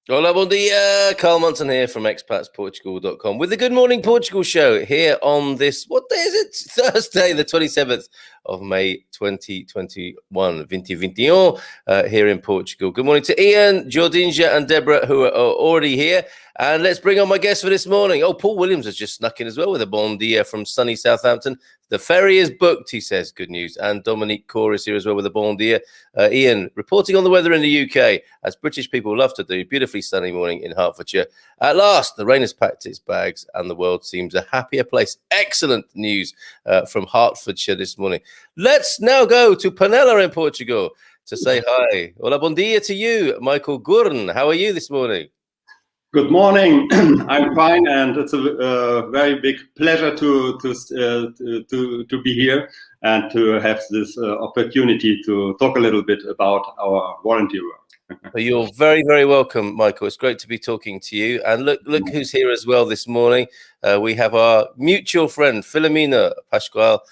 Hola, bon dia. Carl Munson here from expatsportugal.com with the Good Morning Portugal show here on this, what day is it? Thursday, the 27th of May, 2021, 2021, here in Portugal. Good morning to Ian, Jordinja and Deborah, who are already here. And let's bring on my guest for this morning. Oh, Paul Williams has just snuck in as well with a bon dia from sunny Southampton. The ferry is booked, he says. Good news. And Dominique Core is here as well with a bon dia. Ian, reporting on the weather in the UK, as British people love to do. Beautifully sunny morning in Hertfordshire. At last, the rain has packed its bags and the world seems a happier place. Excellent news from Hertfordshire this morning. Let's now go to Penela in Portugal to say hi. Hola, bon dia to you, Michael Görne. How are you this morning? Good morning. I'm fine, and it's a very big pleasure to be here and to have this opportunity to talk a little bit about our volunteer work. You're very, very welcome, Michael. It's great to be talking to you. And look who's here as well this morning. We have our mutual friend, Filomena Pascual,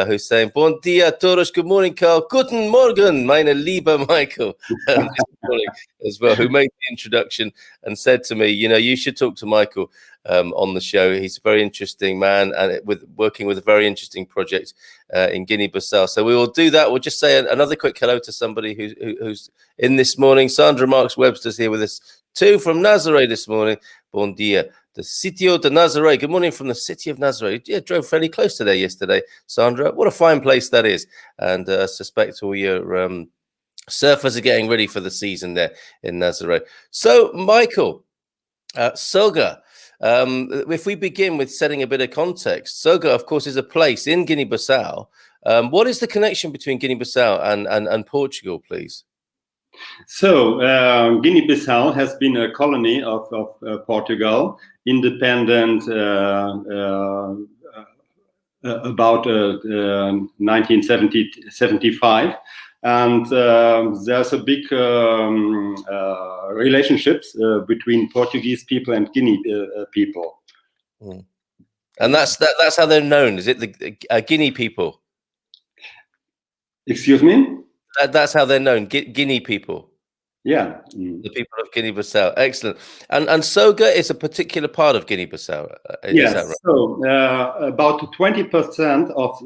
who's saying, bon dia todos, good morning, Carl. Guten Morgen, meine liebe Michael, this morning as well, who made the introduction and said to me, you know, you should talk to Michael on the show. He's a very interesting man and working with a very interesting project in Guinea-Bissau. So we will do that. We'll just say another quick hello to somebody who's in this morning. Sandra Marks Webster's here with us too from Nazaré this morning. Bon dia. The Sitio de Nazaré. Good morning from the city of Nazaré. Yeah, drove fairly close to there yesterday, Sandra. What a fine place that is. And I suspect all your surfers are getting ready for the season there in Nazaré. So, Michael, Soga, if we begin with setting a bit of context, Soga, of course, is a place in Guinea-Bissau. What is the connection between Guinea-Bissau and Portugal, please? So, Guinea-Bissau has been a colony of Portugal, independent about 1975, and there's a big relationships between Portuguese people and Guinea people. Mm. And that's how they're known. Is it the Guinea people? Excuse me? That's how they're known, Guinea people. Yeah. The people of Guinea-Bissau. Excellent. And Soga is a particular part of Guinea-Bissau. Yes. Right? So about 20% of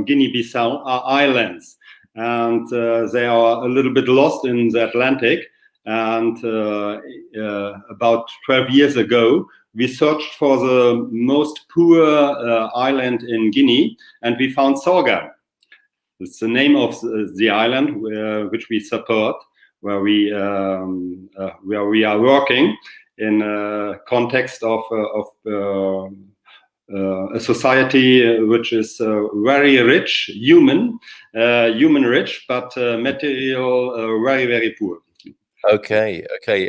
Guinea-Bissau are islands, and they are a little bit lost in the Atlantic. And about 12 years ago, we searched for the most poor island in Guinea, and we found Soga. It's the name of the island which we support, where we are working in a context of a society which is very rich, human rich, but material very, very poor. Okay.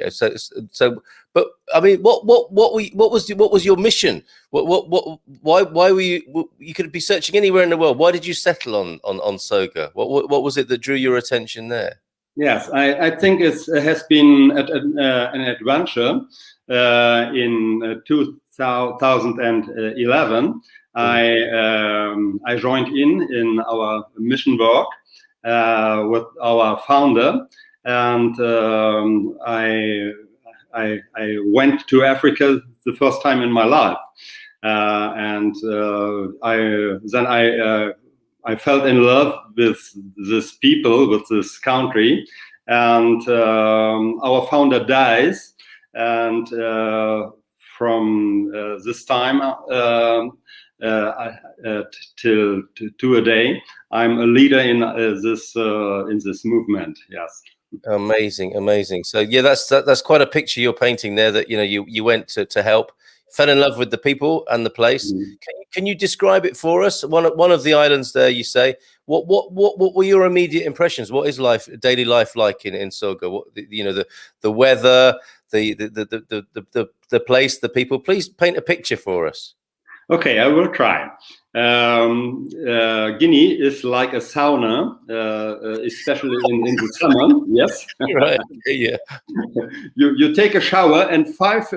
So, but I mean, what was your mission? Why were you could be searching anywhere in the world? Why did you settle on Soga? What was it that drew your attention there? Yes, I think it has been an adventure. In 2011, I joined in our mission work with our founder, and I went to Africa the first time in my life, and I fell in love with this people, with this country, and our founder dies, and from this time till a day, I'm a leader in this movement. Yes. Amazing, amazing. So yeah, that's quite a picture you're painting there. That you went to help, fell in love with the people and the place. Can you describe it for us? One of the islands there, you say. What were your immediate impressions? What is daily life like in Soga? What the weather, the place, the people. Please paint a picture for us. Okay, I will try. Guinea is like a sauna, especially in the summer. Yes, Right. Yeah. You take a shower, and 5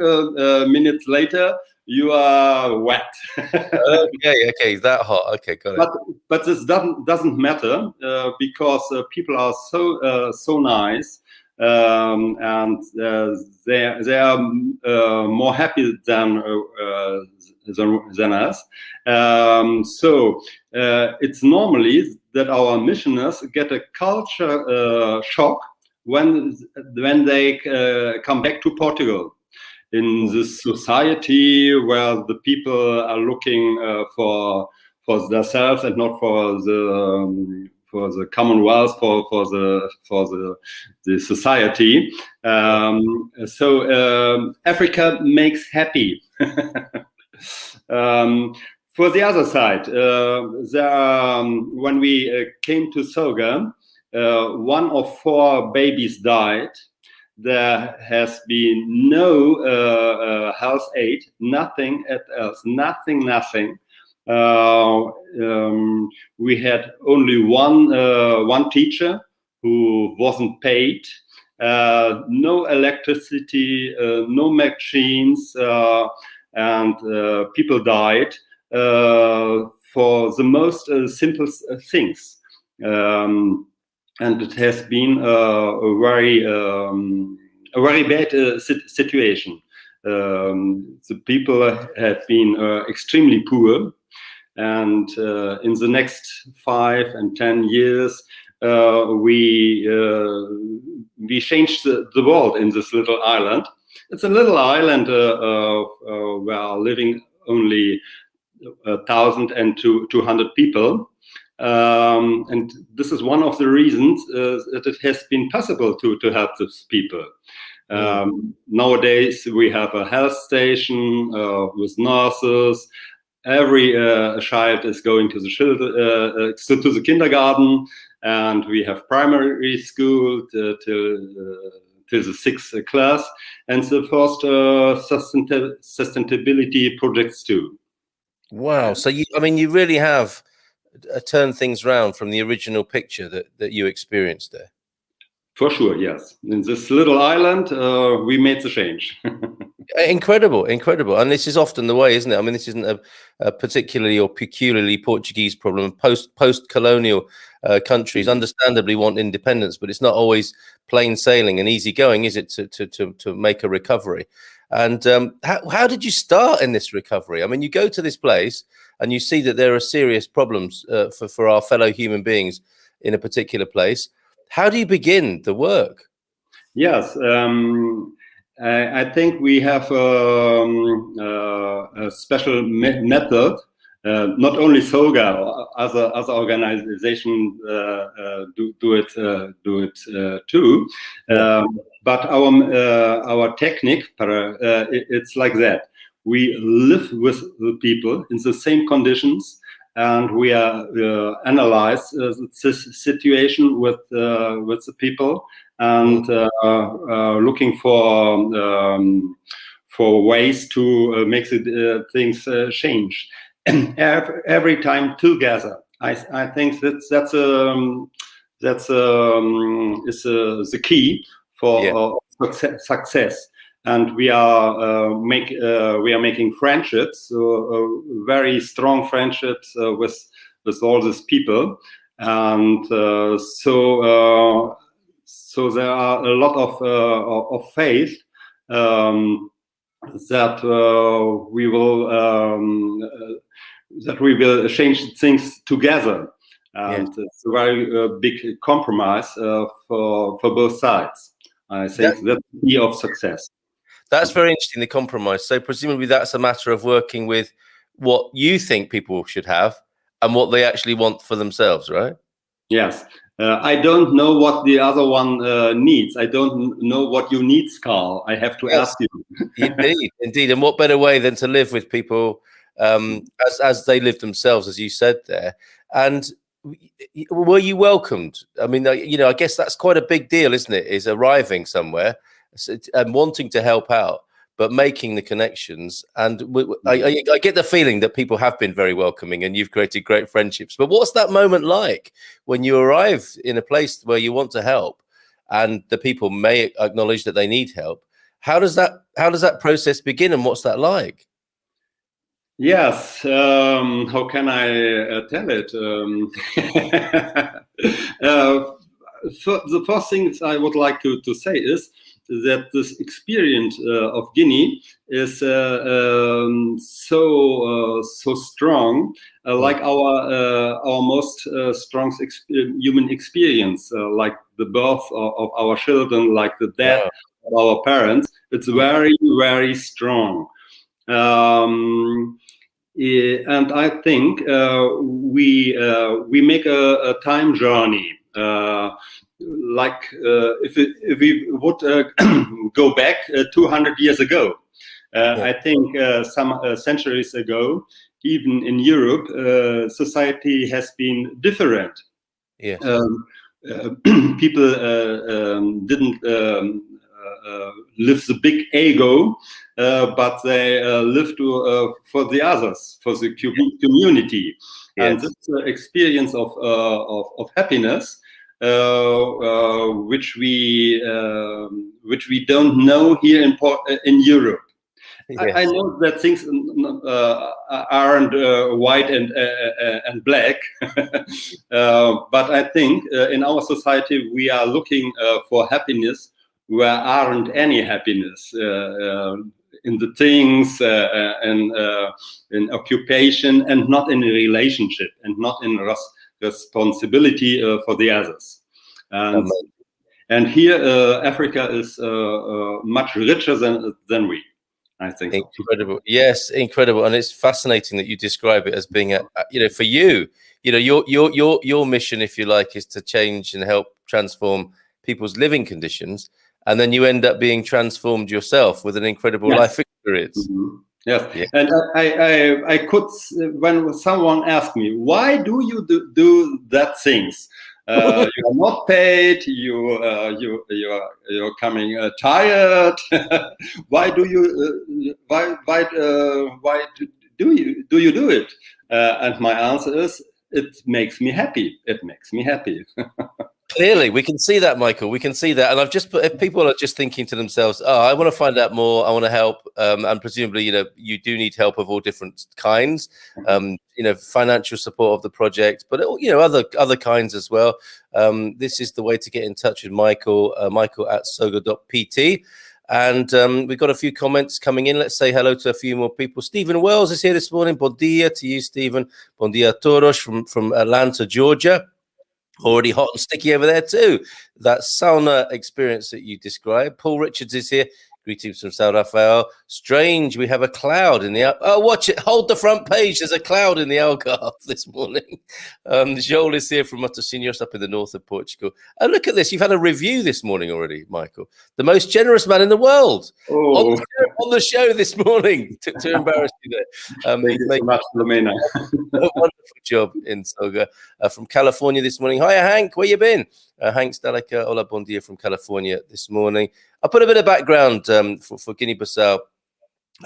minutes later you are wet. Okay, that hot. Okay, got it. But this doesn't matter because people are so nice, and they are more happy than us. So it's normally that our missionaries get a culture shock when they come back to Portugal, in this society where the people are looking for themselves and not for the commonwealth, for the society. So Africa makes happy. For the other side, when we came to Soga, 1 of 4 babies died. There has been no health aid, nothing else, nothing. We had only one teacher who wasn't paid, no electricity, no machines, and people died for the most simple things. And it has been a very bad situation. The people have been extremely poor, and in the next 5 and 10 years, we changed the world in this little island. It's a little island where are living only 1,200 people. And this is one of the reasons that it has been possible to help these people. Nowadays, we have a health station with nurses. Every child is going to the kindergarten, and we have primary school till the 6th class, and the first sustainability projects too. Wow! So you really have turn things around from the original picture that you experienced there. For sure, yes. In this little island, we made the change. Incredible. And this is often the way, isn't it? I mean, this isn't a particularly or peculiarly Portuguese problem. Post-colonial countries understandably want independence, but it's not always plain sailing and easy going, is it, to make a recovery? And how did you start in this recovery? I mean, you go to this place and you see that there are serious problems for our fellow human beings in a particular place. How do you begin the work? Yes, I think we have a special method. Not only Soga, other organizations do it too. But our technique, it's like that. We live with the people in the same conditions, and we analyze the situation with the people, and looking for ways to make the things change. Every time together, I think that's the key for success. And we are making friendships, very strong friendships with all these people, and so there are a lot of faith that we will change things together, and it's a very big compromise for both sides. I think that's the key of success. That's very interesting, the compromise. So presumably that's a matter of working with what you think people should have and what they actually want for themselves, right? Yes. I don't know what the other one needs. I don't know what you need, Carl. I have to ask you. Indeed. And what better way than to live with people as they live themselves, as you said there. And were you welcomed? I mean, I guess that's quite a big deal, isn't it? Is arriving somewhere and wanting to help out, but making the connections. And I get the feeling that people have been very welcoming and you've created great friendships. But what's that moment like when you arrive in a place where you want to help and the people may acknowledge that they need help? How does that process begin, and what's that like? Yes, how can I tell it? The first thing I would like to say is that this experience of Guinea is so strong, like our most strong human experience, like the birth of our children, like the death of our parents. It's very, very strong. And I think we make a time journey. Like if we would go back 200 years ago, I think some centuries ago, even in Europe, society has been different. Yes. People didn't live the big ego, but they live for the others, for the community. Yes. And this experience of happiness, which we don't know here in Europe. Yes. I know that things aren't white and black, but I think in our society we are looking for happiness where aren't any happiness, in the things and in occupation, and not in a relationship, and not in responsibility for the others. And here Africa is much richer than we, I think. Incredible. Yes, incredible. And it's fascinating that you describe it as being for you, your mission, if you like, is to change and help transform people's living conditions. And then you end up being transformed yourself with an incredible life experience. Mm-hmm. Yes. Yeah. And I could, when someone asked me, why do you do that things? You are not paid. You're coming tired. Why do you? Why do you do it? And my answer is, it makes me happy. It makes me happy. Clearly, we can see that, Michael. We can see that. And I've just put, if people are just thinking to themselves, oh, I want to find out more, I want to help. And presumably, you do need help of all different kinds, financial support of the project, but, other kinds as well. This is the way to get in touch with Michael, Michael at soga.pt. And we've got a few comments coming in. Let's say hello to a few more people. Stephen Wells is here this morning. Bon dia to you, Stephen. Bon dia a todos from Atlanta, Georgia. Already hot and sticky over there too. That sauna experience that you described. Paul Richards is here. Greetings from Sao Rafael. Strange, we have a cloud in the... Oh, watch it. Hold the front page. There's a cloud in the Algarve this morning. Joel is here from Matosinhos up in the north of Portugal. And look at this. You've had a review this morning already, Michael. The most generous man in the world. Oh. On the show this morning. To embarrass you there. Thank you so much, Lumena. A wonderful job in Soga. From California this morning. Hiya, Hank. Where you been? Hank Stalika, hola, bon dia from California this morning. I put a bit of background for Guinea-Bissau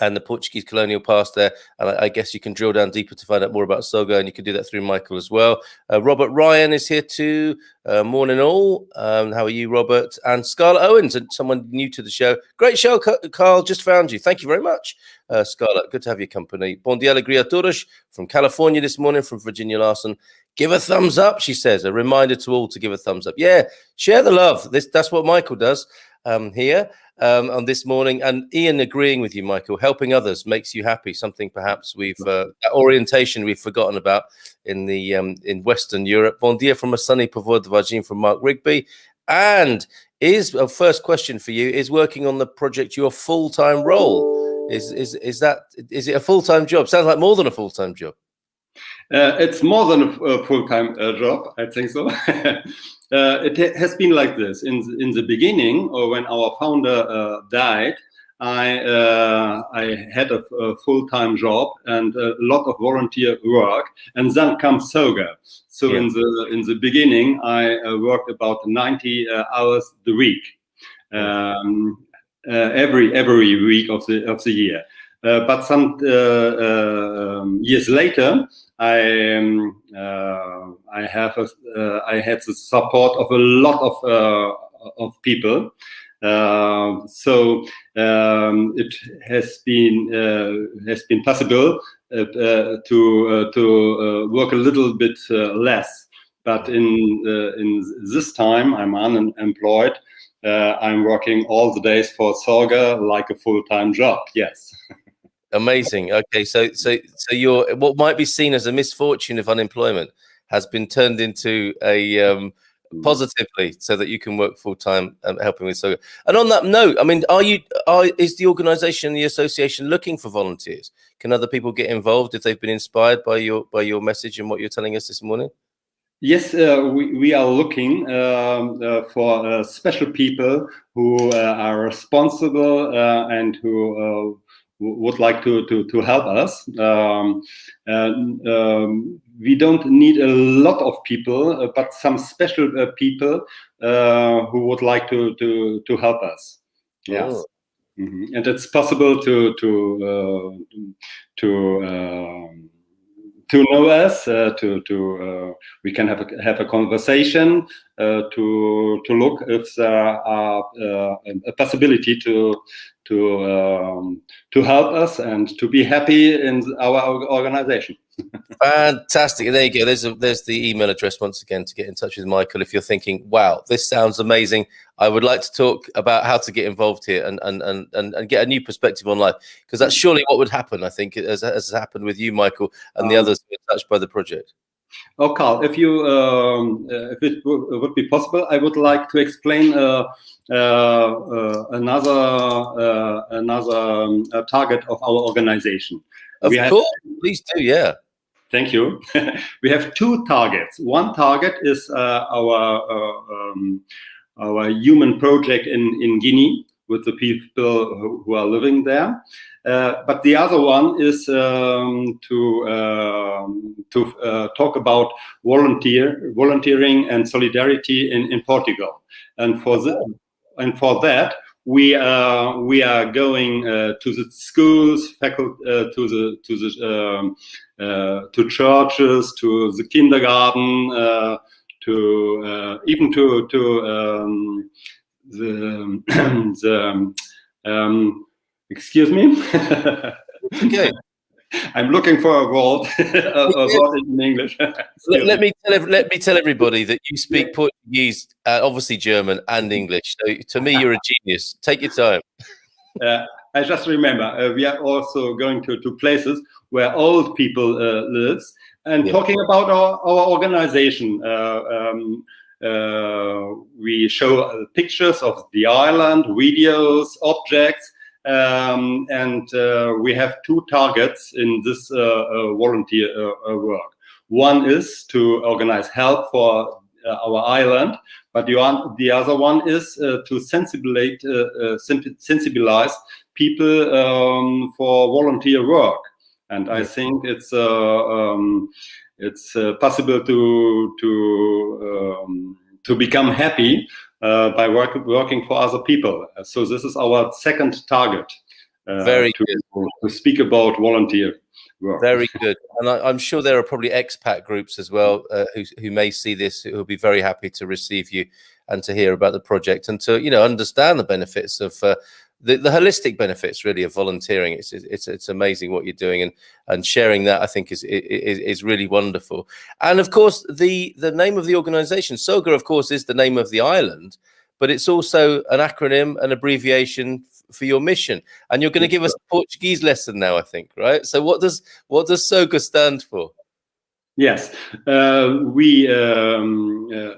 and the Portuguese colonial past there. And I guess you can drill down deeper to find out more about Soga, and you can do that through Michael as well. Robert Ryan is here too. Morning all. How are you, Robert? And Scarlett Owens, and someone new to the show. Great show, Carl. Just found you. Thank you very much, Scarlett. Good to have your company. Bon dia alegria a todos from California this morning, from Virginia Larson. Give a thumbs up, she says. A reminder to all to give a thumbs up. Yeah, share the love. That's what Michael does here on this morning. And Ian agreeing with you, Michael. Helping others makes you happy. Something perhaps that orientation we've forgotten about in Western Europe. Bon dia from a sunny Pavod Vagin from Mark Rigby. And first question for you, is working on the project your full-time role? Is it a full-time job? Sounds like more than a full-time job. It's more than a full-time job, I think so. It has been like this. In the beginning, or when our founder died, I had a full-time job and a lot of volunteer work, and then comes Soga. So in the beginning, I worked about 90 hours a week, every week of the year. But some years later, I had the support of a lot of people. So it has been possible to work a little bit less. But in this time, I'm unemployed. I'm working all the days for Soga like a full-time job. Yes. Amazing. Okay, so your what might be seen as a misfortune of unemployment has been turned into a positively, so that you can work full time helping with Soga. And on that note, I mean, is the organisation, the association, looking for volunteers? Can other people get involved if they've been inspired by your message and what you're telling us this morning? Yes, we are looking for special people who are responsible and who would like to help us. We don't need a lot of people, but some special people who would like to help us. Yes. Oh. Mm-hmm. And it's possible to know us, we can have a conversation, to look if there are a possibility to help us and to be happy in our organization. Fantastic. There you go. There's the email address once again to get in touch with Michael if you're thinking, wow, this sounds amazing. I would like to talk about how to get involved here and get a new perspective on life, because that's surely what would happen, I think, as has happened with you, Michael, and the others who are touched by the project. Oh, Carl, if it would be possible, I would like to explain another target of our organization. Of course, please do, yeah. Thank you. We have two targets. One target is our human project in Guinea with the people who are living there. But the other one is to talk about volunteering and solidarity in Portugal. And for that, we are going to the schools, to churches, to the kindergarten, even to the excuse me. Okay. I'm looking for a word in English. Let me tell everybody that you speak Portuguese, obviously German and English. So to me, you're a genius. Take your time. I just remember we are also going to places where old people live, and talking about our organization. We show pictures of the island, videos, objects. And we have two targets in this volunteer work. One is to organize help for our island, but the other one is to sensibilize people for volunteer work. And I think it's possible to become happy by working for other people. So this is our second target. Very good. To speak about volunteer work. Very good. And I'm sure there are probably expat groups as well who may see this, who will be very happy to receive you and to hear about the project and to understand the benefits of the holistic benefits really of volunteering. It's amazing what you're doing, and sharing that I think is really wonderful. And of course the name of the organization, Soga, of course, is the name of the island, but it's also an acronym, an abbreviation for your mission. And you're going to give us a Portuguese lesson now, I think, right? So what does Soga stand for? Yes,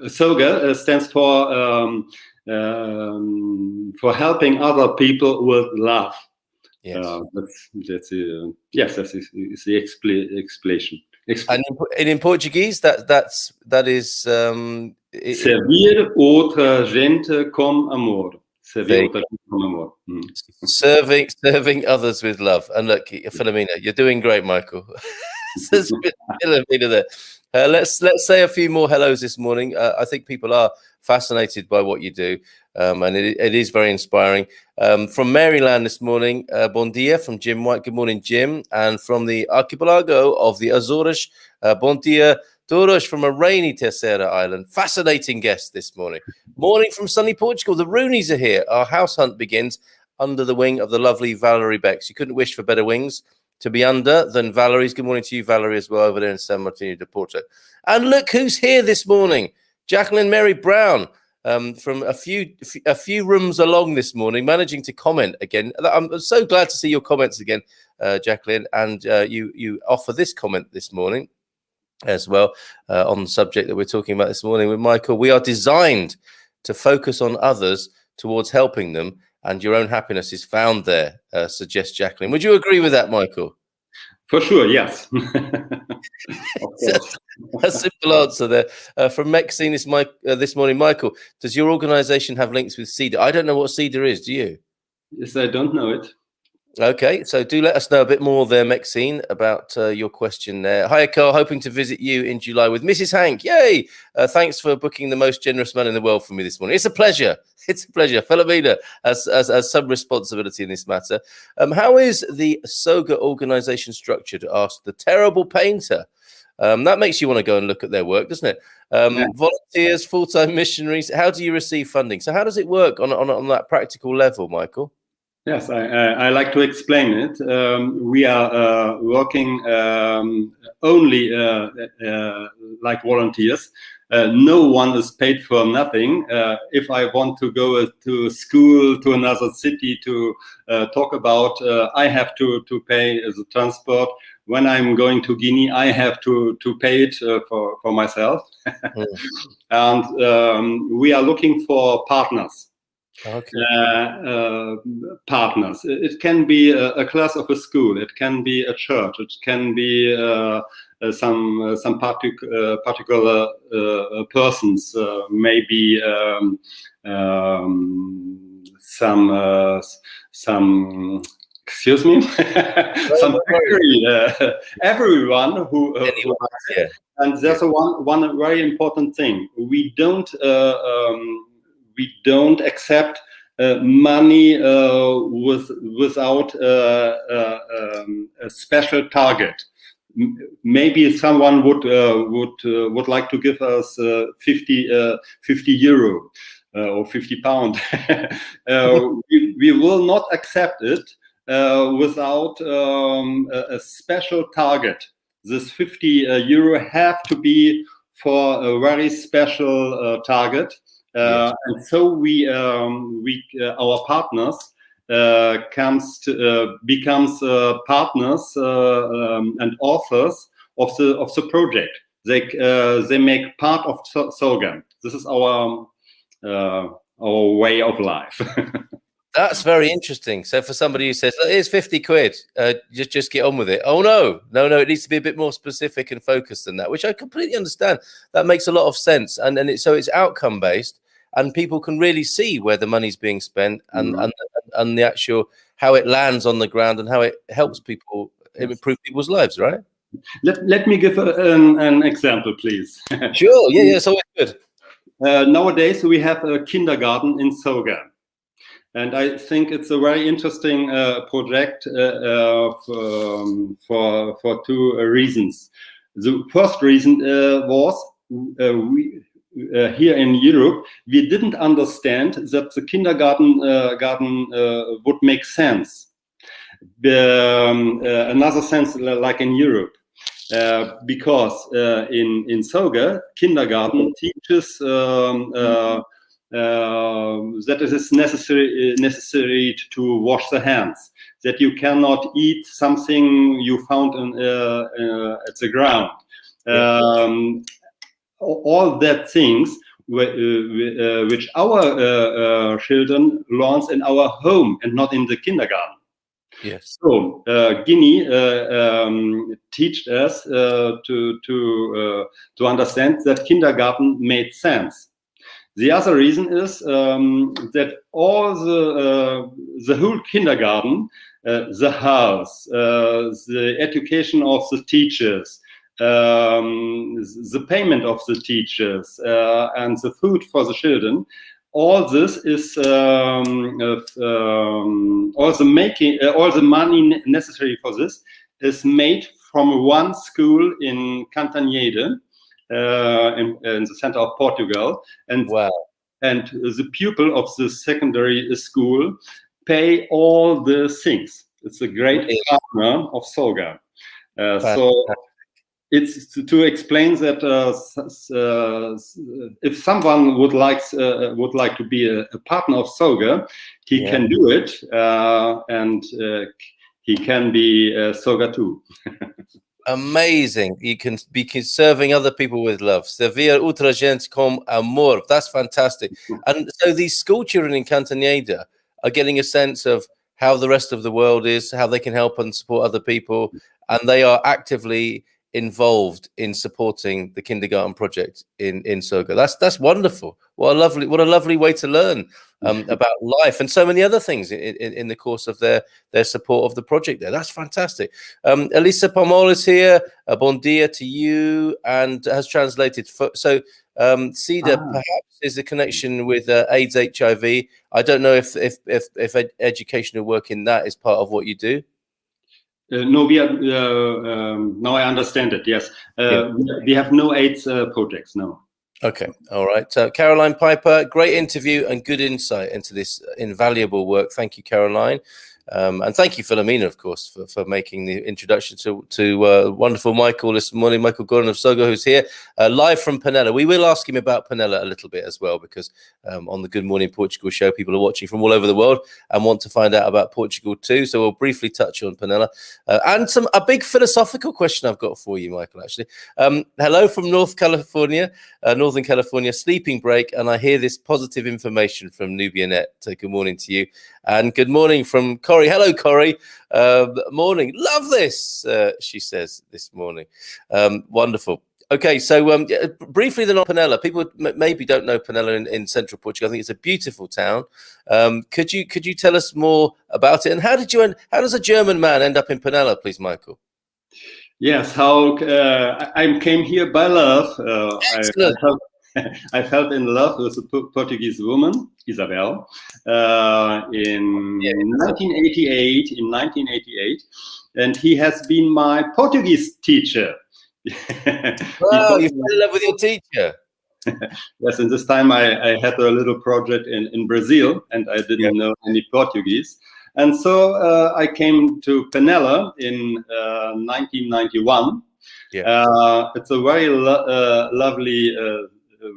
Soga stands for helping other people with love. Yes, that's the explanation. And in Portuguese, that is Servir outra gente com amor. Servir outra gente com amor. Serving others with love. And look, Philomena, you're doing great, Michael. Philomena there. Let's say a few more hellos this morning. I think people are fascinated by what you do, and it is very inspiring. From Maryland this morning, bon dia from Jim White. Good morning, Jim. And from the archipelago of the Azores, bon dia, todos from a rainy Terceira Island. Fascinating guest this morning. Morning from sunny Portugal. The Roonies are here. Our house hunt begins under the wing of the lovely Valerie Becks. You couldn't wish for better wings to be under than Valerie's. Good morning to you, Valerie, as well, over there in San Martino de Porto. And look who's here this morning. Jacqueline Mary Brown, from a few rooms along this morning, managing to comment again. I'm so glad to see your comments again, Jacqueline, and you offer this comment this morning as well on the subject that we're talking about this morning with Michael. We are designed to focus on others towards helping them, and your own happiness is found there, suggests Jacqueline. Would you agree with that, Michael? For sure, yes. A simple answer there. From Maxine this morning, Michael, does your organization have links with CEDA? I don't know what CEDA is, do you? Yes, I don't know it. Okay, so do let us know a bit more there, Maxine, about your question there. Hi, Carl, hoping to visit you in July with Mrs. Hank. Yay! Thanks for booking the most generous man in the world for me this morning. It's a pleasure. It's a pleasure. Philomena has some responsibility in this matter. How is the Soga organization structured? Asked the terrible painter. That makes you want to go and look at their work, doesn't it? Yeah. Volunteers, full-time missionaries. How do you receive funding? So how does it work on that practical level, Michael? Yes, I like to explain it. We are working only like volunteers. No one is paid for nothing. If I want to go to school to another city to talk about, I have to pay the transport. When I'm going to Guinea, I have to pay it for myself. And we are looking for partners. Okay. Partners. It can be a class of a school. It can be a church. It can be some particular persons. Maybe some. Excuse me. Some factory. Everyone who. Yeah. And there's one very important thing. We don't accept money without a special target. Maybe someone would like to give us 50 euro or 50 pound. We will not accept it without a special target. This 50 euro have to be for a very special target. Yes. And so we our partners becomes partners and authors of the project. They make part of Soga. This is our way of life. That's very interesting. So for somebody who says, here's 50 quid, just get on with it. Oh, no, it needs to be a bit more specific and focused than that, which I completely understand. That makes a lot of sense. And so it's outcome based, and people can really see where the money's being spent and the actual, how it lands on the ground and how it helps people improve people's lives, right? Let me give an example, please. Sure, yeah, it's always good. Nowadays, we have a kindergarten in Soga. And I think it's a very interesting project for two reasons. The first reason was we here in Europe, we didn't understand that the kindergarten would make sense. Another sense like in Europe. Because in Soga, kindergarten teaches that it is necessary to wash the hands, that you cannot eat something you found at the ground. All that things which our children learn in our home and not in the kindergarten. Yes. So Guinea teach us to understand that kindergarten made sense. The other reason is that all the whole kindergarten, the house, the education of the teachers, the payment of the teachers, and the food for the children, all this is all the money necessary for this is made from one school in Cantanhede, in the center of Portugal, and Wow. And the pupil of the secondary school pay all the things. It's a great partner of Soga. So it's to explain that if someone would like to be a partner of Soga, he can do it, and he can be Soga too. Amazing. You can be serving other people with love. Servir outra gente com amor. That's fantastic. And so these school children in Cantanhede are getting a sense of how the rest of the world is, how they can help and support other people, and they are actively involved in supporting the kindergarten project in Soga. That's wonderful. What a lovely way to learn about life and so many other things in the course of their support of the project there. That's fantastic. Elisa Pomol is here. Bon dia to you, and has translated. So CEDA perhaps is a connection with AIDS, HIV. I don't know if educational work in that is part of what you do. No, we are. Now I understand it. Yes, we have no AIDS projects. No. Okay, all right. Caroline Piper, great interview and good insight into this invaluable work. Thank you, Caroline. And thank you, Philomena, of course, for making the introduction to wonderful Michael this morning, Michael Görne of Soga, who's here live from Penela. We will ask him about Penela a little bit as well, because on the Good Morning Portugal show, people are watching from all over the world and want to find out about Portugal too. So we'll briefly touch on Penela. And a big philosophical question I've got for you, Michael, actually. Hello from Northern California, sleeping break, and I hear this positive information from Nubianet. So good morning to you. And good morning from Corrie. Hello, Corrie. Morning. Love this, she says this morning. Wonderful. Okay, so briefly then on Penela. People maybe don't know Penela in central Portugal. I think it's a beautiful town. Could you tell us more about it? And how does a German man end up in Penela, please, Michael? Yes, how I came here by love. I felt in love with a Portuguese woman, Isabel, in 1988. And he has been my Portuguese teacher. Wow, you fell in love with your teacher. Yes, and this time I had a little project in Brazil, and I didn't know any Portuguese. And so I came to Penela in 1991. It's a very lovely,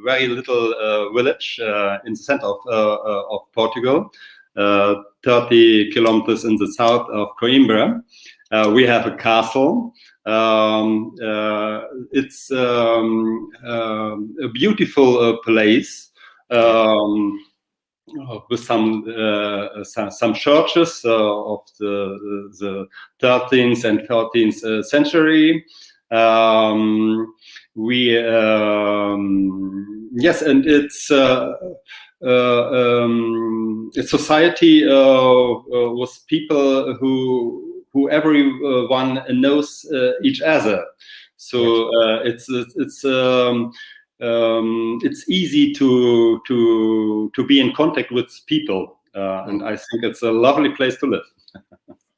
very little village in the center of Portugal, 30 kilometers in the south of Coimbra. We have a castle. It's a beautiful place with some churches of the 13th and 14th century. Yes, and it's a society with people who everyone knows each other. So it's easy to be in contact with people, and I think it's a lovely place to live.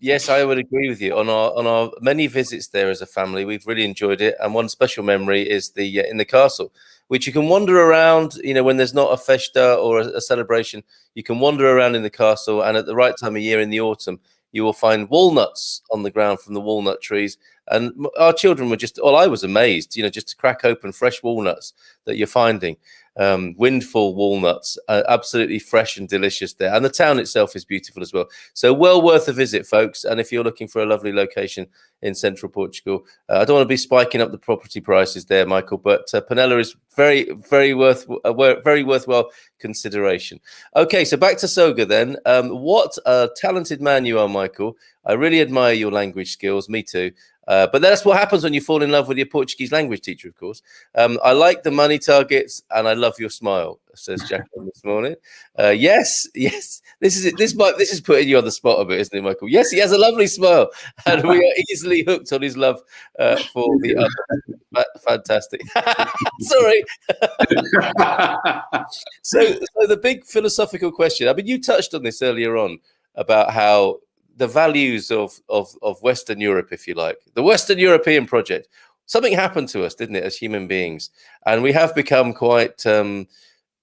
Yes, I would agree with you. On our many visits there as a family, we've really enjoyed it. And one special memory is in the castle, which you can wander around. You know, when there's not a festa or a celebration, you can wander around in the castle. And at the right time of year, in the autumn, you will find walnuts on the ground from the walnut trees. And our children were I was amazed, just to crack open fresh walnuts that you're finding. Windfall walnuts, absolutely fresh and delicious there. And the town itself is beautiful as well. So well worth a visit, folks. And if you're looking for a lovely location in central Portugal, I don't want to be spiking up the property prices there, Michael, but Penela is very, very worthwhile consideration. Okay, so back to Soga then. What a talented man you are, Michael. I really admire your language skills. Me too. But that's what happens when you fall in love with your Portuguese language teacher, of course. I like the money targets and I love your smile, says Jacqueline this morning. Yes. This is putting you on the spot a bit, isn't it, Michael? Yes, he has a lovely smile and we are easily hooked on his love for the other. Fantastic. Sorry. So the big philosophical question, I mean, you touched on this earlier on about how the values of Western Europe, if you like, the Western European project, something happened to us, didn't it, as human beings? And we have become quite, the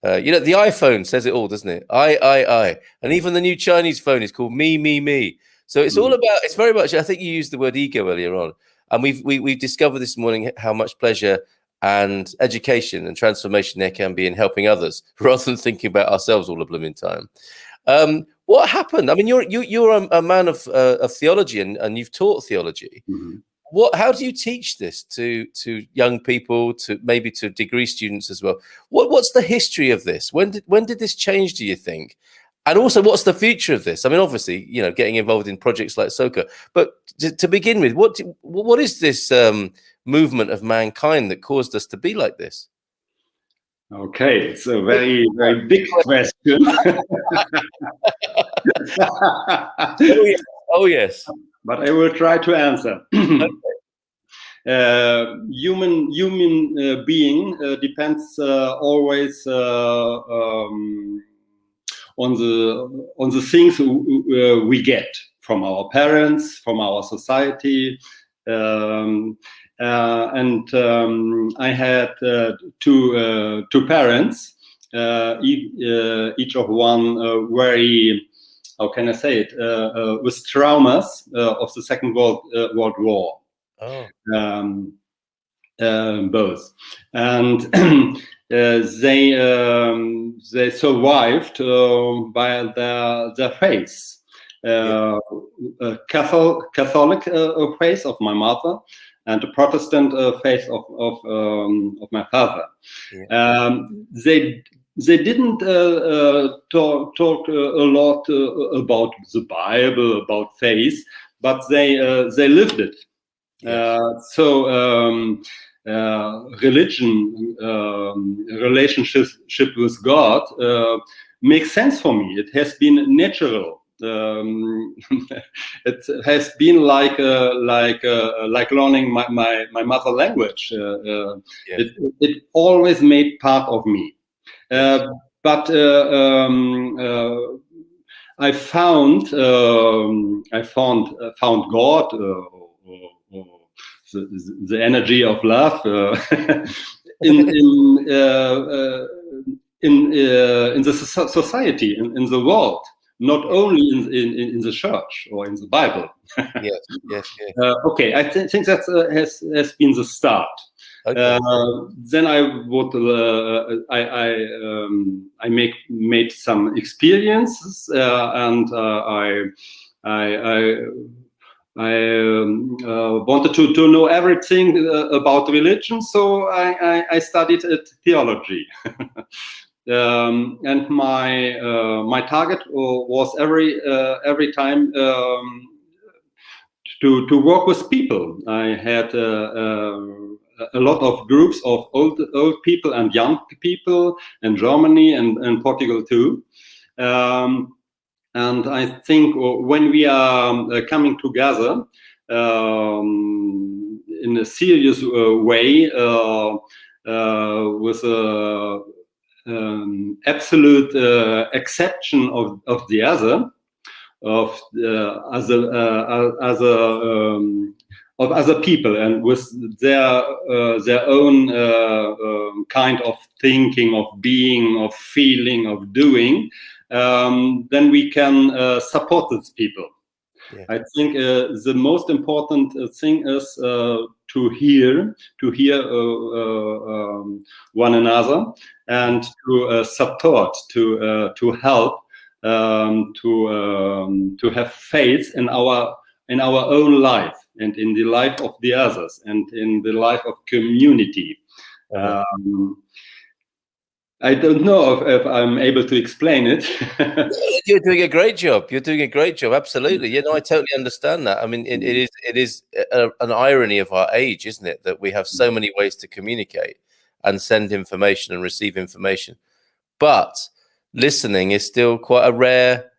iPhone says it all, doesn't it? I. And even the new Chinese phone is called me. So it's all about, it's very much, I think you used the word ego earlier on. And we've discovered this morning how much pleasure and education and transformation there can be in helping others rather than thinking about ourselves all the blooming time. What happened? I mean, you're a man of theology and you've taught theology. Mm-hmm. How do you teach this to young people, to maybe to degree students as well? What's the history of this? When did this change, do you think? And also, what's the future of this? I mean, obviously, getting involved in projects like Soga. But to begin with, what is this movement of mankind that caused us to be like this? Okay, it's a very, very big question. Oh yes. But I will try to answer. Human being depends always on the things we get from our parents, from our society. I had two parents, each of one very, how can I say it, with traumas of the Second World War. Oh. Both, and they survived by their faith. Catholic faith of my mother, and the Protestant faith of my father. Yeah. They didn't talk a lot about the Bible, about faith, but they lived it. Yes. Religion, relationship with God makes sense for me. It has been natural. It has been like learning my mother language. Yes. It always made part of me. But I found God, the energy of love in the society, in the world. Not only in the church or in the Bible. Yes. Okay, I think that has been the start. Okay. Then I would I made some experiences and I wanted to know everything about religion, so I studied theology. And my target was every time to work with people. I had a lot of groups of old people and young people in Germany and Portugal too. And I think when we are coming together in a serious way with a absolute acceptation of the other, of other people, and with their own kind of thinking, of being, of feeling, of doing, then we can support these people. Yeah. I think the most important thing is to hear one another, and to support, to help, to have faith in our own life, and in the life of the others, and in the life of community. I don't know if I'm able to explain it. You're doing a great job. You're doing a great job. Absolutely. You know, I totally understand that. I mean, it is an irony of our age, isn't it, that we have so many ways to communicate and send information and receive information, but listening is still quite a rare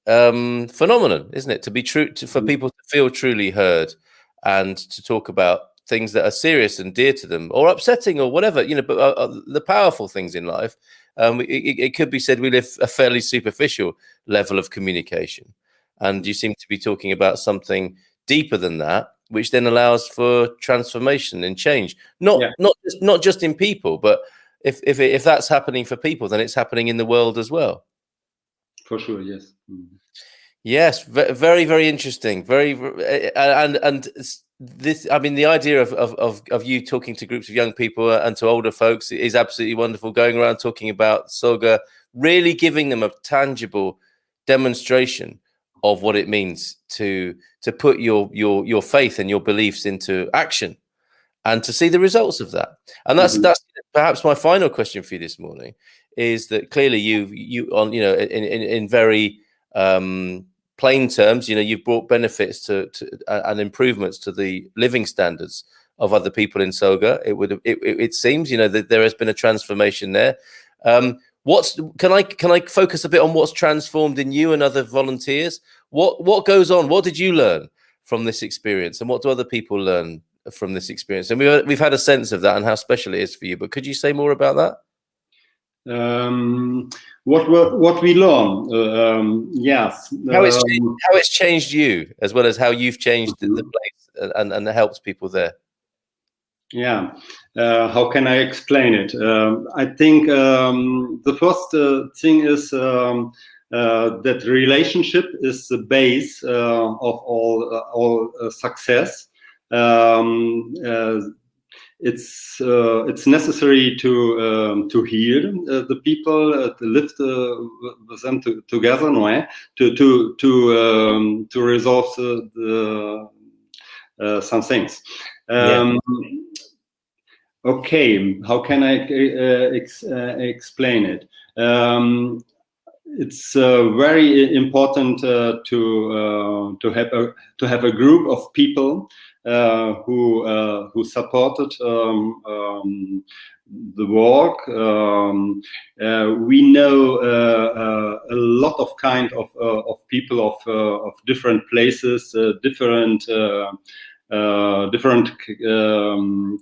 phenomenon, isn't it? To be true, for people to feel truly heard and to talk about things that are serious and dear to them, or upsetting, or whatever, you know, but the powerful things in life. It could be said we live a fairly superficial level of communication, and you seem to be talking about something deeper than that, which then allows for transformation and change. Not just in people, but if that's happening for people, then it's happening in the world as well. For sure, yes. Yes, very, very interesting. And this, I mean, the idea of you talking to groups of young people and to older folks is absolutely wonderful. Going around talking about Soga, really giving them a tangible demonstration of what it means to put your faith and your beliefs into action, and to see the results of that. And that's perhaps my final question for you this morning, is that clearly you on, you know, in very plain terms, you know, you've brought benefits to and improvements to the living standards of other people in Soga. It seems, you know, that there has been a transformation there. Can I focus a bit on what's transformed in you and other volunteers? What goes on? What did you learn from this experience, and what do other people learn from this experience? And we've had a sense of that and how special it is for you, but could you say more about that? What we learn, yes. How it's changed you, as well as how you've changed the place and helped people there. Yeah. How can I explain it? I think the first thing is that relationship is the base of all success. It's necessary to hear the people, to live with them together, no? to resolve some things. Okay, how can I explain it? It's very important to have a group of people who supported the work. We know a lot of kind of people of different places, different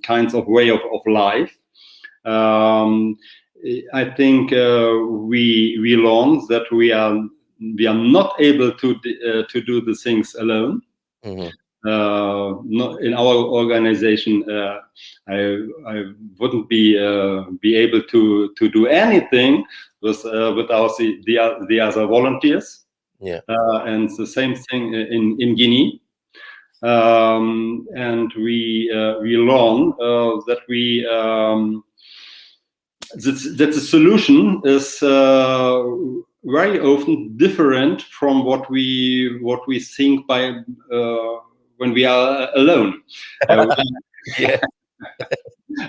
kinds of way of life. I think we learned that we are not able to do the things alone. Not in our organization. I wouldn't be able to do anything without the other volunteers. And the same thing in Guinea. And we learn that that the solution is very often different from what we think by when we are alone.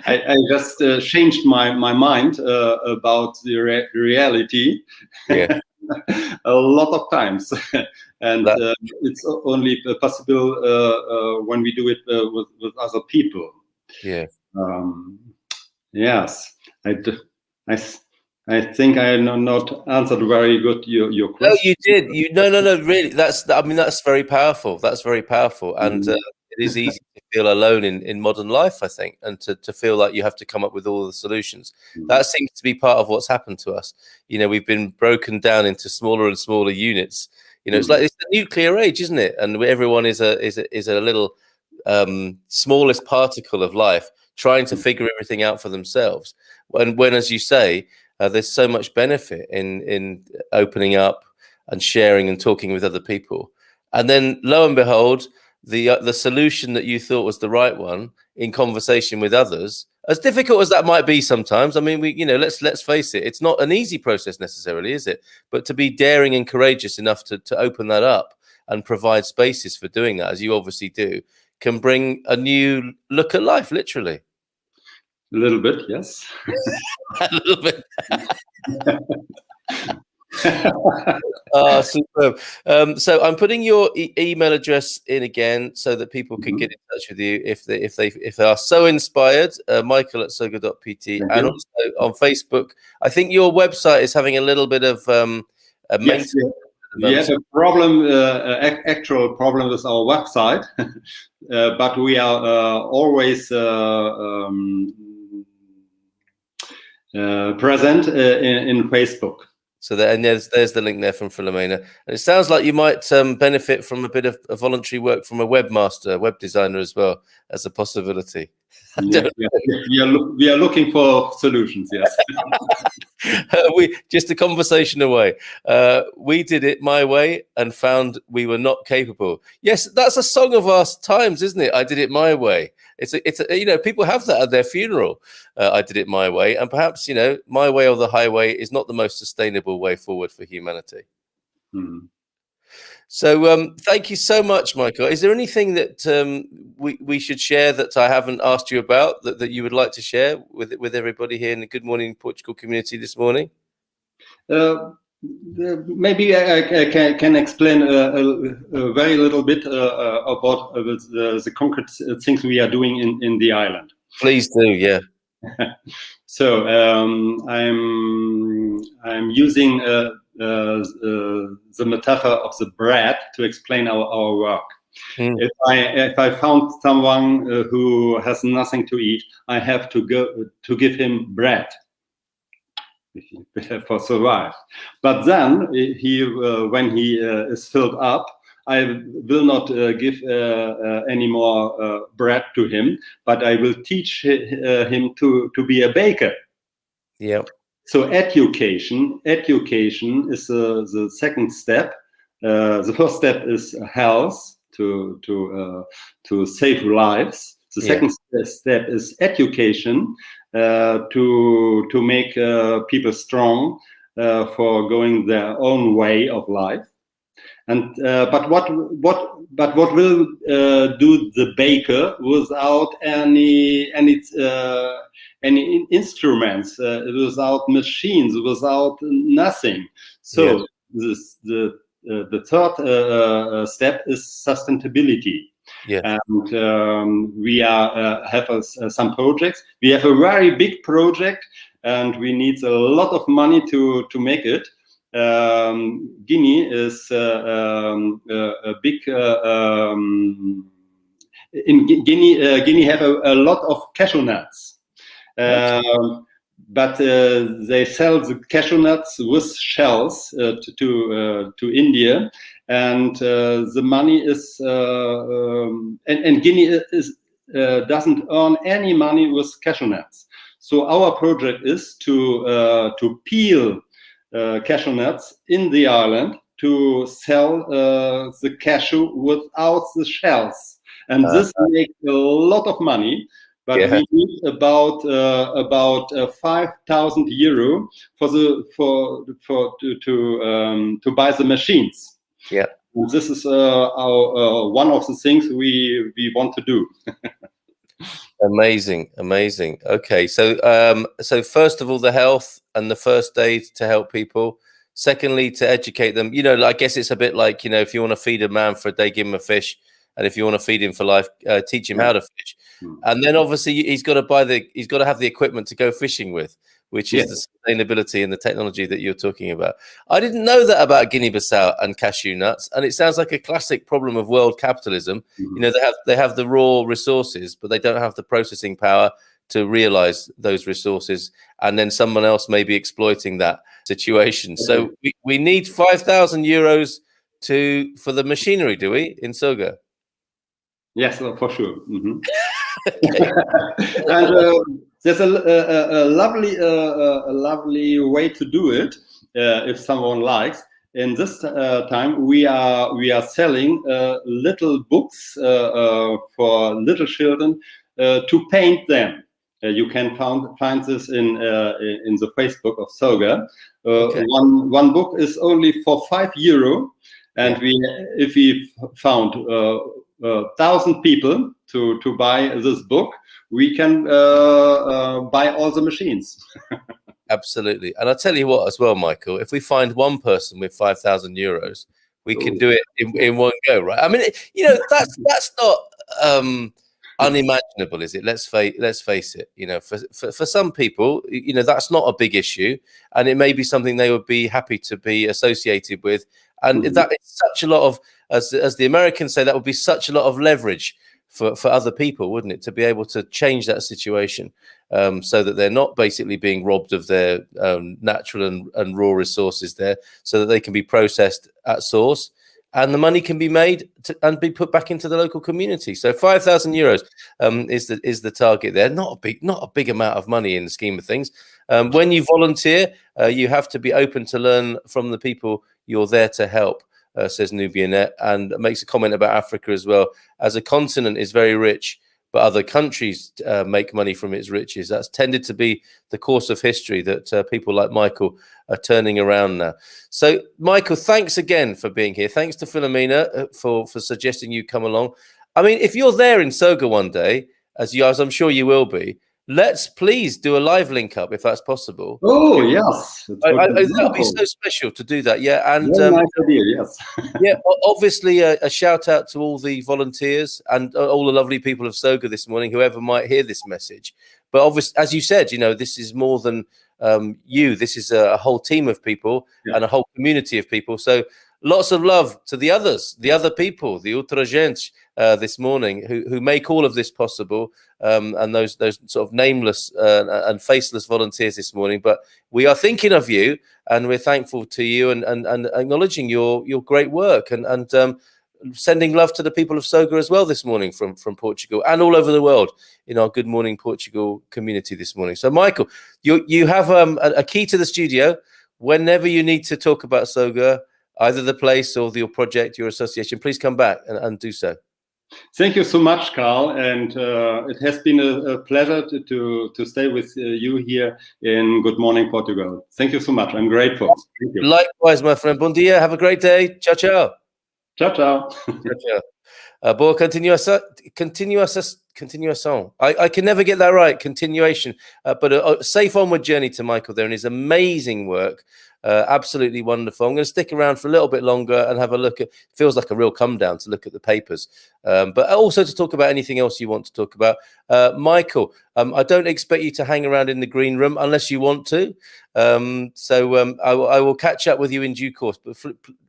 I just changed my mind about the reality a lot of times, and it's only possible when we do it with other people. Yes, I think I not answered very good your question. No, you did. No, really. I mean, that's very powerful. That's very powerful, and it is easy to feel alone in modern life, I think, and to feel like you have to come up with all the solutions. That seems to be part of what's happened to us. You know, we've been broken down into smaller and smaller units. You know, it's like it's the nuclear age, isn't it? And everyone is a little smallest particle of life, trying to figure everything out for themselves. When as you say, there's so much benefit in opening up and sharing and talking with other people. And then lo and behold, the solution that you thought was the right one in conversation with others, as difficult as that might be sometimes. I mean, let's face it, it's not an easy process necessarily, is it? But to be daring and courageous enough to open that up and provide spaces for doing that, as you obviously do, can bring a new look at life, literally. A little bit, yes. A little bit. Superb. So I'm putting your email address in again so that people can get in touch with you if they are so inspired. Michael at soga.pt, and also on Facebook. I think your website is having a little bit of maintenance. We have a problem, actual problem with our website, but we are always present in Facebook. So there's the link there from Philomena. And it sounds like you might benefit from a bit of voluntary work from a webmaster, web designer as well, as a possibility. Yeah, we are looking for solutions, yes. We just a conversation away. We did it my way and found we were not capable. Yes, that's a song of our times, isn't it? I did it my way. It's people have that at their funeral. I did it my way, and perhaps my way or the highway is not the most sustainable way forward for humanity. Mm-hmm. So thank you so much, Michael. Is there anything that we should share that I haven't asked you about that you would like to share with everybody here in the Good Morning Portugal community this morning? Maybe I can explain a very little bit about the concrete things we are doing in the island. Please do, yeah. So I'm using the metaphor of the bread to explain our work. If I found someone who has nothing to eat, I have to give him bread for survive. But then when he is filled up, I will not give any more bread to him, but I will teach him to be a baker. Yeah. So education is the second step. The first step is health, to save lives. The second step is education, to make people strong for going their own way of life. And but what will do the baker without any instruments, without machines, without nothing? So the third step is sustainability. Yeah. And we have some projects. We have a very big project, and we need a lot of money to make it. Guinea is a big. In Guinea have a lot of cashew nuts. But they sell the cashew nuts with shells to India, and the money is and Guinea doesn't earn any money with cashew nuts. So our project is to peel cashew nuts in the island to sell the cashew without the shells, and this makes a lot of money. But we need about 5,000 euro to buy the machines. Yeah, and this is one of the things we want to do. Amazing. Okay, so first of all, the health and the first aid to help people. Secondly, to educate them. I guess it's a bit like if you want to feed a man for a day, give him a fish. And if you want to feed him for life, teach him how to fish. And then obviously he's got to have the equipment to go fishing with, which is the sustainability and the technology that you're talking about. I didn't know that about Guinea-Bissau and cashew nuts, and it sounds like a classic problem of world capitalism. They have the raw resources, but they don't have the processing power to realize those resources, and then someone else may be exploiting that situation. So we need 5,000 euros for the machinery, do we, in Soga? Yes, for sure. And there's a lovely way to do it, if someone likes. in this time we are selling little books for little children to paint them. You can find this in the Facebook of Soga. Okay. One book is only for €5, and if we found 1,000 people to buy this book, we can buy all the machines. Absolutely. And I'll tell you what as well, Michael, if we find one person with €5,000, we can do it in one go, right? I mean, you know, that's not unimaginable, is it? Let's face it. You know, for some people, you know, that's not a big issue, and it may be something they would be happy to be associated with. And that is such a lot of, as the Americans say, that would be such a lot of leverage for other people, wouldn't it, to be able to change that situation, so that they're not basically being robbed of their natural and raw resources there, so that they can be processed at source, and the money can be made and be put back into the local community. So €5,000 is the target there. Not a big amount of money in the scheme of things. When you volunteer, you have to be open to learn from the people you're there to help. Says Nubianet, and makes a comment about Africa as well. As a continent is very rich, but other countries make money from its riches. That's tended to be the course of history that people like Michael are turning around now. So, Michael, thanks again for being here. Thanks to Philomena for suggesting you come along. I mean, if you're there in Soga one day, as I'm sure you will be, let's please do a live link up if that's possible. Oh, yes. That would be so special to do that. Yeah. And nice idea, yes. yeah, obviously a shout out to all the volunteers and all the lovely people of Soga this morning, whoever might hear this message. But obviously, as you said, you know, this is more than you. This is a whole team of people and a whole community of people. So lots of love to the others, the other people, the outra gente this morning who make all of this possible, and those sort of nameless and faceless volunteers this morning. But we are thinking of you, and we're thankful to you, and acknowledging your great work, and sending love to the people of Soga as well this morning from Portugal and all over the world in our Good Morning Portugal community this morning. So, Michael, you have a key to the studio whenever you need to talk about Soga, either the place or your project, your association. Please come back and do so. Thank you so much, Carl, and it has been a pleasure to stay with you here in Good Morning Portugal. Thank you so much. I'm grateful. Thank you. Likewise, my friend. Bon dia. Have a great day. Ciao, ciao. Ciao, ciao. Ciao, ciao. Boa continuação. I can never get that right. Continuation. But a safe onward journey to Michael there and his amazing work. Absolutely wonderful. I'm going to stick around for a little bit longer and have a look at, feels like a real come down to look at the papers, but also to talk about anything else you want to talk about. Michael, I don't expect you to hang around in the green room unless you want to. I will catch up with you in due course, but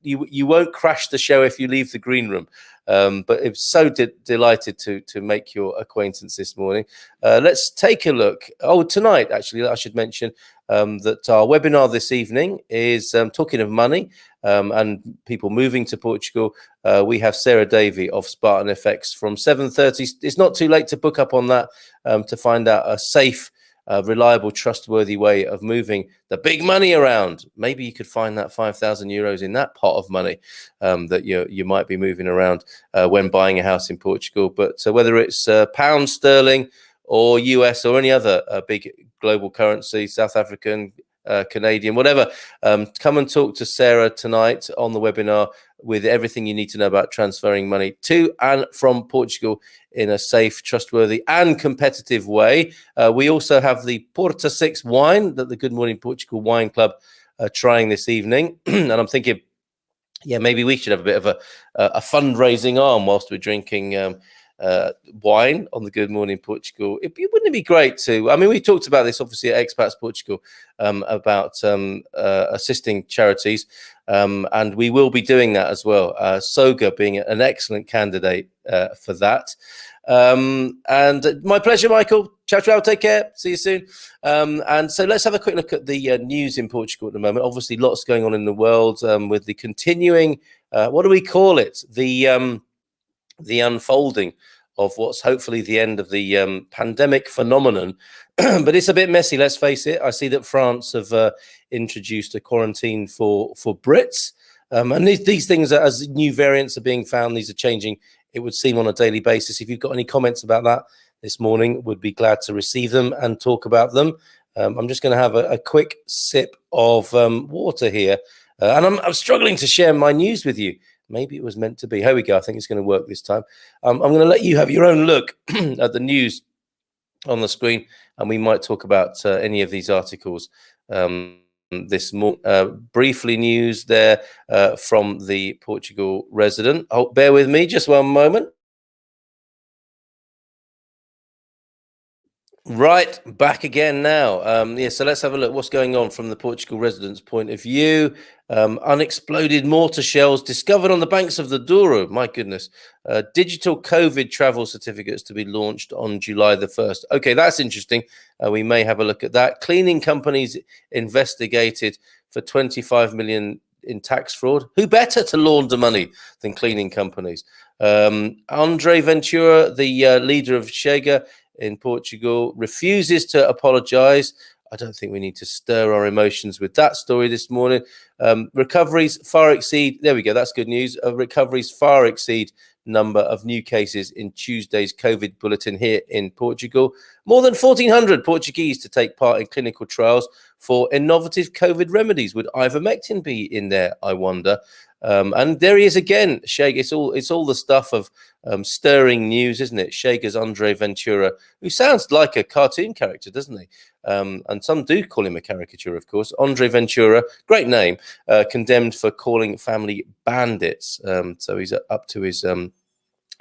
you won't crash the show if you leave the green room. But I'm so delighted to make your acquaintance this morning. Let's take a look. Oh, tonight, actually, I should mention that our webinar this evening is talking of money and people moving to Portugal. We have Sarah Davey of Spartan FX from 7:30. It's not too late to book up on that to find out a safe, reliable, trustworthy way of moving the big money around. Maybe you could find that €5,000 in that pot of money that you might be moving around when buying a house in Portugal. But whether it's pound sterling or US or any other big global currency, South African, Canadian, whatever, come and talk to Sarah tonight on the webinar with everything you need to know about transferring money to and from Portugal in a safe, trustworthy and competitive way. We also have the Porta 6 wine that the Good Morning Portugal Wine Club are trying this evening. And I'm thinking, yeah, maybe we should have a bit of a fundraising arm whilst we're drinking wine on the Good Morning Portugal. Wouldn't it be great to, I mean, we talked about this obviously at Expats Portugal about assisting charities, and we will be doing that as well. Soga being an excellent candidate for that. And my pleasure, Michael. Ciao, ciao. Take care. See you soon. And so let's have a quick look at the news in Portugal at the moment. Obviously, lots going on in the world with the continuing, what do we call it? The unfolding of what's hopefully the end of the pandemic phenomenon. But it's a bit messy, let's face it. I see that France have introduced a quarantine for Brits. And these things, as new variants are being found, these are changing, it would seem, on a daily basis. If you've got any comments about that this morning, would be glad to receive them and talk about them. I'm just going to have a quick sip of water here. And I'm struggling to share my news with you. Maybe it was meant to be. Here we go. I think it's going to work this time. I'm going to let you have your own look at the news on the screen, and we might talk about any of these articles this morning. Briefly news there from the Portugal resident. Oh, bear with me just one moment. Right, back again now. So let's have a look what's going on from the Portugal residents' point of view. Unexploded mortar shells discovered on the banks of the Douro. My goodness. Digital COVID travel certificates to be launched on July the 1st. Okay, that's interesting. We may have a look at that. Cleaning companies investigated for 25 million in tax fraud. Who better to launder money than cleaning companies? Andre Ventura, the leader of Chega in Portugal, refuses to apologize. I don't think we need to stir our emotions with that story this morning. Recoveries far exceed, there we go, that's good news. Recoveries far exceed number of new cases in Tuesday's COVID bulletin here in Portugal. More than 1,400 Portuguese to take part in clinical trials for innovative COVID remedies. Would ivermectin be in there, I wonder? And there he is again, Chega. It's all the stuff of stirring news, isn't it? Chega's Andre Ventura, who sounds like a cartoon character, doesn't he? And some do call him a caricature, of course. Andre Ventura, great name, condemned for calling family bandits. So he's up to his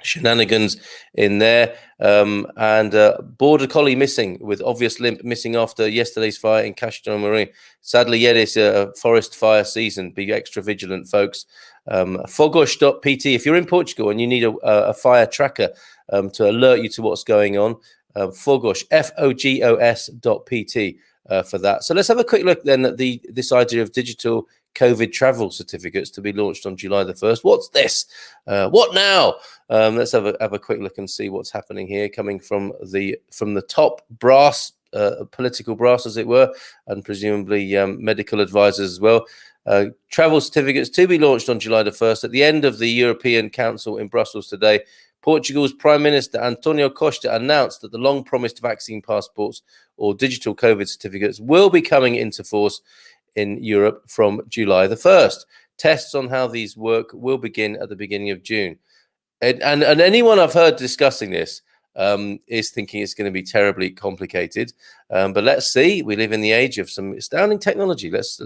shenanigans in there. And border collie missing with obvious limp, missing after yesterday's fire in Castelmaine. Sadly, yet it's a forest fire season. Be extra vigilant, folks. Fogos.pt, if you're in Portugal and you need a fire tracker to alert you to what's going on, Fogos, Fogos.pt for that. So let's have a quick look then at this idea of digital COVID travel certificates to be launched on July the 1st. What's this? What now? Let's have a quick look and see what's happening here, coming from the top brass, political brass, as it were, and presumably medical advisors as well. Travel certificates to be launched on July the 1st at the end of the European Council in Brussels today. Portugal's Prime Minister Antonio Costa announced that the long-promised vaccine passports or digital COVID certificates will be coming into force in Europe from July the 1st. Tests on how these work will begin at the beginning of June. And anyone I've heard discussing this is thinking it's going to be terribly complicated. But let's see. We live in the age of some astounding technology. Let's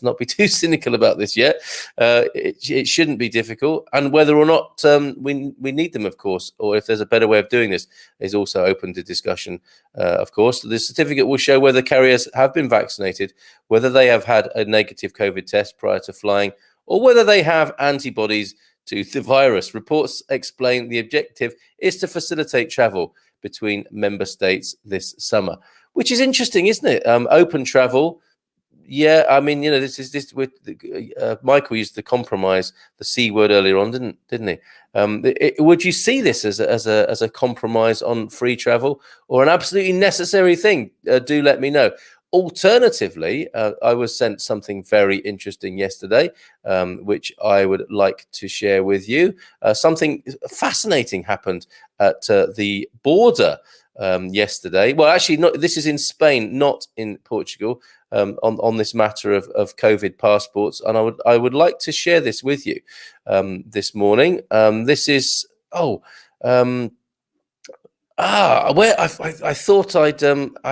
not be too cynical about this yet. It shouldn't be difficult. And whether or not we need them, of course, or if there's a better way of doing this, is also open to discussion. Of course, the certificate will show whether carriers have been vaccinated, whether they have had a negative COVID test prior to flying, or whether they have antibodies to the virus. Reports explain the objective is to facilitate travel between member states this summer, which is interesting, isn't it? Open travel. Yeah, I mean, this with Michael used the compromise, the C word earlier on, didn't he? Would you see this as a compromise on free travel or an absolutely necessary thing? Do let me know. Alternatively, I was sent something very interesting yesterday, which I would like to share with you. Something fascinating happened at the border yesterday. Well, actually, this is in Spain, not in Portugal, on this matter of COVID passports. And I would like to share this with you this morning. This is, where I thought I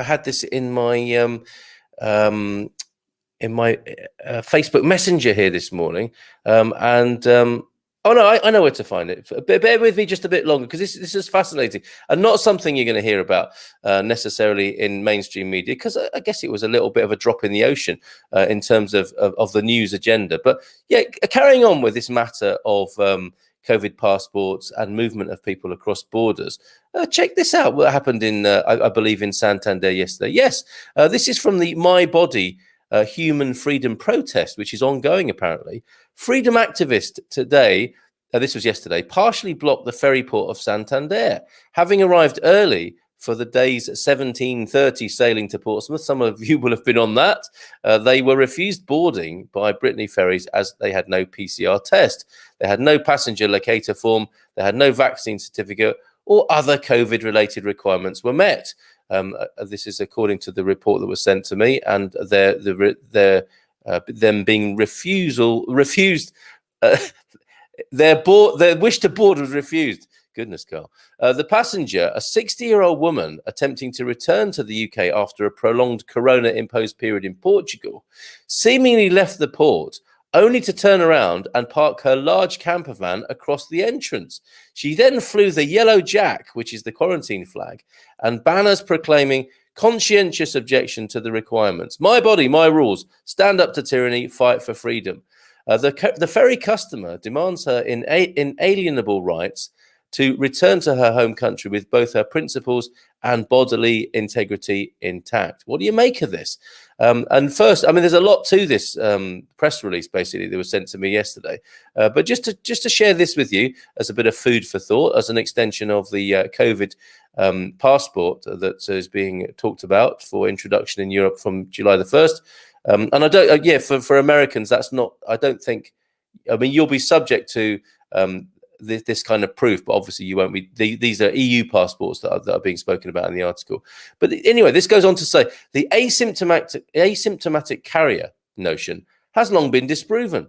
had this in my Facebook Messenger here this morning, oh no, I know where to find it. Bear with me just a bit longer because this is fascinating and not something you're going to hear about necessarily in mainstream media, because I guess it was a little bit of a drop in the ocean in terms of the news agenda. But yeah, carrying on with this matter of COVID passports and movement of people across borders. Check this out. What happened in, I believe, in Santander yesterday. Yes, this is from the My Body Human Freedom protest, which is ongoing apparently. Freedom activists today, this was yesterday, partially blocked the ferry port of Santander, having arrived early for the day's 17:30 sailing to Portsmouth. Some of you will have been on that. They were refused boarding by Brittany Ferries as they had no PCR test. They had no passenger locator form. They had no vaccine certificate, or other COVID-related requirements were met. This is according to the report that was sent to me, and them being refused. Their wish to board was refused. Goodness, Carl. The passenger, a 60-year-old woman attempting to return to the UK after a prolonged corona-imposed period in Portugal, seemingly left the port only to turn around and park her large camper van across the entrance. She then flew the yellow jack, which is the quarantine flag, and banners proclaiming conscientious objection to the requirements. My body, my rules. Stand up to tyranny, fight for freedom. The ferry customer demands her inalienable rights to return to her home country with both her principles and bodily integrity intact. What do you make of this? And first, I mean, there's a lot to this press release, basically, that was sent to me yesterday. But just to share this with you as a bit of food for thought, as an extension of the COVID passport that is being talked about for introduction in Europe from July the 1st. And I don't, for Americans, that's not, I don't think, I mean, you'll be subject to this kind of proof, but obviously you won't be. These are EU passports that are being spoken about in the article. But anyway, this goes on to say the asymptomatic carrier notion has long been disproven.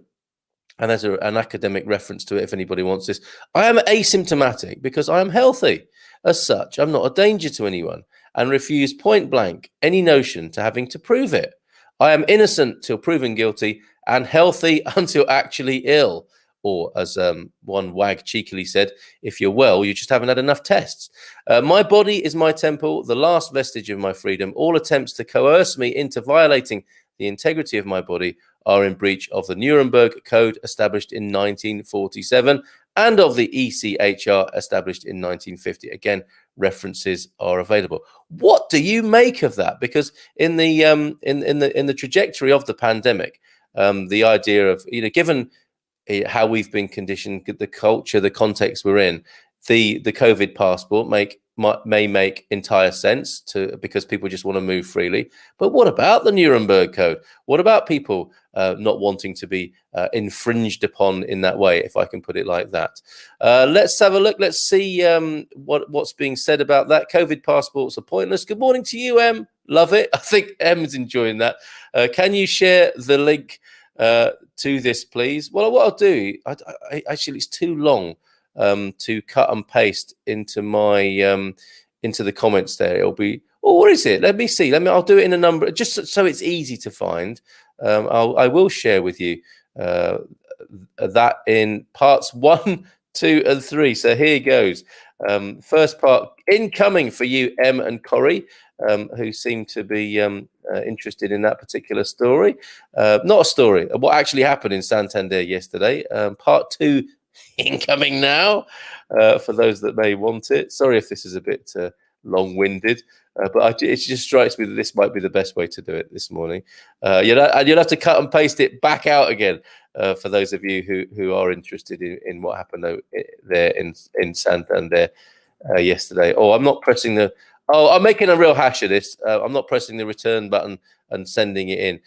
And there's an academic reference to it if anybody wants this. I am asymptomatic because I am healthy. As such, I'm not a danger to anyone and refuse point blank any notion to having to prove it. I am innocent till proven guilty and healthy until actually ill. Or as one wag cheekily said, if you're well, you just haven't had enough tests. My body is my temple, the last vestige of my freedom. All attempts to coerce me into violating the integrity of my body are in breach of the Nuremberg Code established in 1947 and of the ECHR established in 1950. Again, references are available. What do you make of that? Because in the trajectory of the pandemic, the idea of, given how we've been conditioned, the culture, the context we're in, the COVID passport may make entire sense because people just want to move freely. But what about the Nuremberg Code? What about people not wanting to be infringed upon in that way, if I can put it like that? Let's have a look. Let's see what's being said about that. COVID passports are pointless. Good morning to you, Em. Love it. I think Em's enjoying that. Can you share the link to this, please? Well, what I'll do, I actually, it's too long to cut and paste into my into the comments there. It'll be, what is it? Let me see. I'll do it in a number, just so it's easy to find. I will share with you that in parts 1, 2, and 3. So here goes. First part, incoming for you, Em and Corrie, who seem to be interested in that particular story. Not a story, what actually happened in Santander yesterday. Part 2, incoming now, for those that may want it. Sorry if this is a bit long-winded, but it just strikes me that this might be the best way to do it this morning. You'll have to cut and paste it back out again for those of you who are interested in what happened there in Santander yesterday. I'm not pressing the... I'm making a real hash of this. I'm not pressing the return button and sending it in.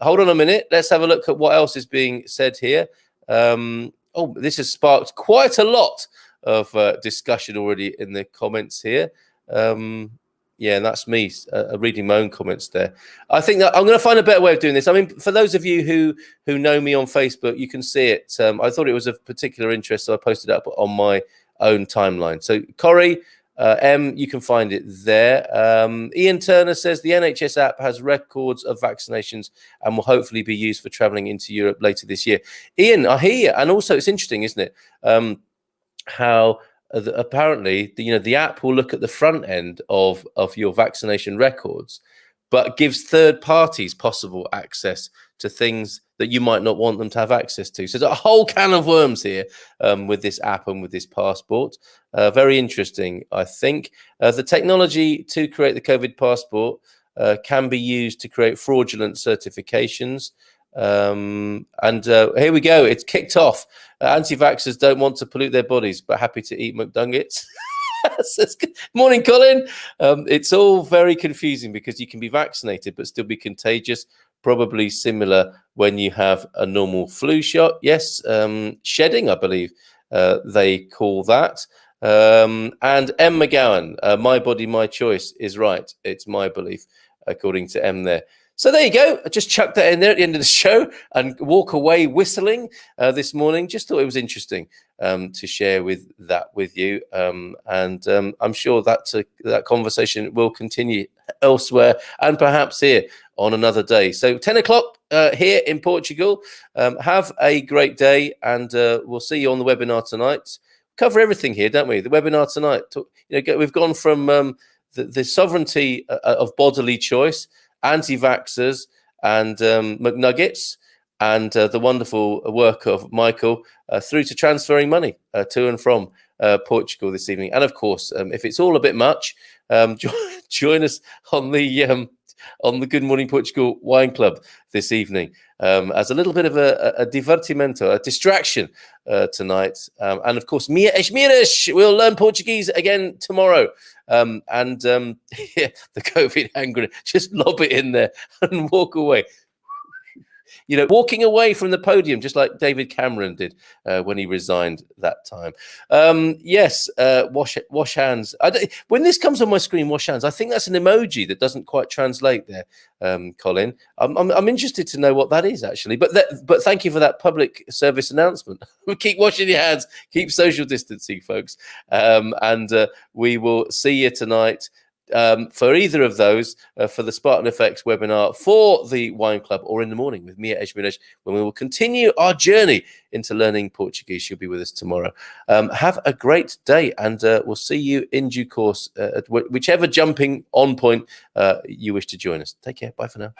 Hold on a minute. Let's have a look at what else is being said here. This has sparked quite a lot of discussion already in the comments here. Yeah, and that's me reading my own comments there. I think that I'm going to find a better way of doing this. I mean, for those of you who know me on Facebook, you can see it. I thought it was of particular interest, so I posted it up on my own timeline. So, Corrie, you can find it there. Ian Turner says the NHS app has records of vaccinations and will hopefully be used for traveling into Europe later this year. Ian, I hear you. And also it's interesting, isn't it? How apparently the app will look at the front end of your vaccination records, but gives third parties possible access to things that you might not want them to have access to. So there's a whole can of worms here with this app and with this passport. Very interesting, I think. The technology to create the COVID passport can be used to create fraudulent certifications. And here we go. It's kicked off. Anti-vaxxers don't want to pollute their bodies, but happy to eat McNuggets. Morning, Colin. It's all very confusing because you can be vaccinated but still be contagious. Probably similar when you have a normal flu shot. Yes, shedding, I believe they call that. And M. McGowan, my body, my choice is right. It's my belief, according to M there. So there you go. I just chucked that in there at the end of the show and walk away whistling this morning. Just thought it was interesting to share with you. And I'm sure that conversation will continue elsewhere and perhaps here on another day. So 10 o'clock here in Portugal. Have a great day, and we'll see you on the webinar tonight. Cover everything here, don't we? The webinar tonight. We've gone from the sovereignty of bodily choice, anti-vaxxers and McNuggets, and the wonderful work of Michael through to transferring money to and from Portugal this evening. And of course, if it's all a bit much, join us on the Good Morning Portugal Wine Club this evening as a little bit of a divertimento, a distraction tonight. And of course, Mia Esmiras, we'll learn Portuguese again tomorrow. The COVID hand grenade, just lob it in there and walk away. Walking away from the podium, just like David Cameron did when he resigned that time. Yes, wash hands. When this comes on my screen, wash hands, I think that's an emoji that doesn't quite translate there, Colin. I'm interested to know what that is, actually. But thank you for that public service announcement. Keep washing your hands, keep social distancing, folks. And we will see you tonight. For either of those, for the Spartan Effects webinar, for the Wine Club, or in the morning with Mia Esmiras, when we will continue our journey into learning Portuguese. She'll be with us tomorrow. Have a great day, and we'll see you in due course at whichever jumping on point you wish to join us. Take care. Bye for now.